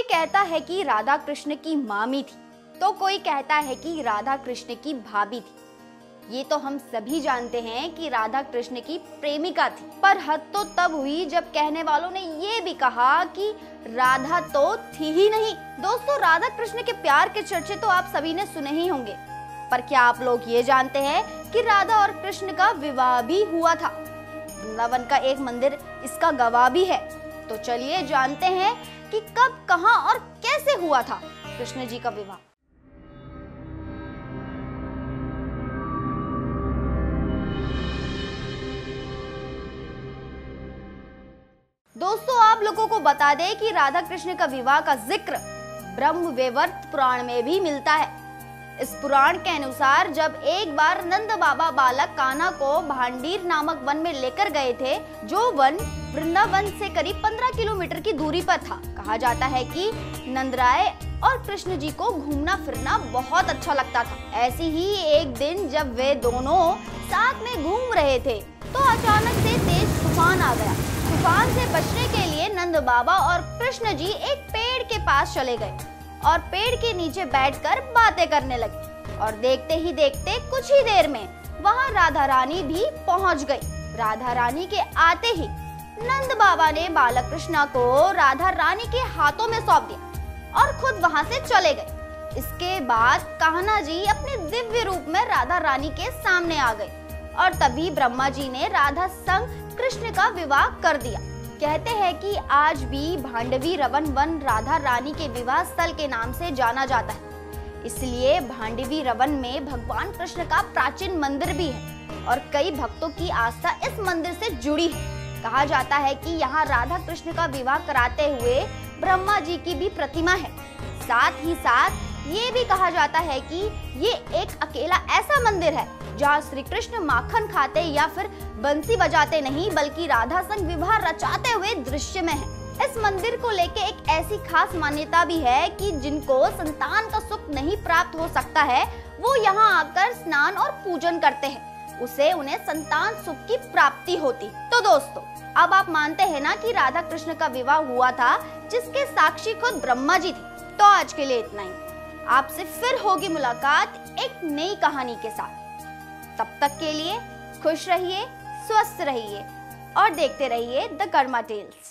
कहता है कि राधा कृष्ण की मामी थी, तो कोई कहता है कि राधा कृष्ण की भाभी थी। ये तो हम सभी जानते हैं कि राधा कृष्ण की प्रेमिका थी, पर हद तो तब हुई जब कहने वालों ने ये भी कहा कि राधा तो थी ही नहीं। दोस्तों, राधा कृष्ण के प्यार के चर्चे तो आप सभी ने सुने ही होंगे, पर क्या आप लोग ये जानते हैं कि राधा और कृष्ण का विवाह भी हुआ था? वृंदावन का एक मंदिर इसका गवाह भी है। तो चलिए जानते हैं कि कब, कहां और कैसे हुआ था कृष्ण जी का विवाह। दोस्तों, आप लोगों को बता दें कि राधा कृष्ण का विवाह का जिक्र ब्रह्मवैवर्त पुराण में भी मिलता है। इस पुराण के अनुसार जब एक बार नंद बाबा बालक कान्हा को भांडीर नामक वन में लेकर गए थे, जो वन वृंदावन से करीब 15 किलोमीटर की दूरी पर था। कहा जाता है कि नंदराय और कृष्ण जी को घूमना फिरना बहुत अच्छा लगता था। ऐसी ही एक दिन जब वे दोनों साथ में घूम रहे थे तो अचानक से तेज तूफान आ गया। तूफान से बचने के लिए नंद बाबा और कृष्ण जी एक पेड़ के पास चले गए और पेड़ के नीचे बैठकर बातें करने लगे। और देखते ही देखते कुछ ही देर में वहां राधा रानी भी पहुंच गई। राधा रानी के आते ही नंद बाबा ने बालक कृष्णा को राधा रानी के हाथों में सौंप दिया और खुद वहां से चले गए। इसके बाद कान्हा जी अपने दिव्य रूप में राधा रानी के सामने आ गए और तभी ब्रह्मा जी ने राधा संग कृष्ण का विवाह कर दिया। कहते हैं कि आज भी भांडवी रवन वन राधा रानी के विवाह स्थल के नाम से जाना जाता है। इसलिए भांडवी रवन में भगवान कृष्ण का प्राचीन मंदिर भी है और कई भक्तों की आस्था इस मंदिर से जुड़ी है। कहा जाता है कि यहाँ राधा कृष्ण का विवाह कराते हुए ब्रह्मा जी की भी प्रतिमा है। साथ ही साथ ये भी कहा जाता है कि ये एक अकेला ऐसा मंदिर है जहाँ श्री कृष्ण माखन खाते या फिर बंसी बजाते नहीं, बल्कि राधा संग विवाह रचाते हुए दृश्य में है। इस मंदिर को लेके एक ऐसी खास मान्यता भी है कि जिनको संतान का सुख नहीं प्राप्त हो सकता है, वो यहाँ आकर स्नान और पूजन करते हैं, उसे उन्हें संतान सुख की प्राप्ति होती। तो दोस्तों, अब आप मानते हैं ना कि राधा कृष्ण का विवाह हुआ था, जिसके साक्षी खुद ब्रह्मा जी थे। तो आज के लिए इतना ही। आपसे फिर होगी मुलाकात एक नई कहानी के साथ। तब तक के लिए खुश रहिए, स्वस्थ रहिए और देखते रहिए द कर्मा टेल्स।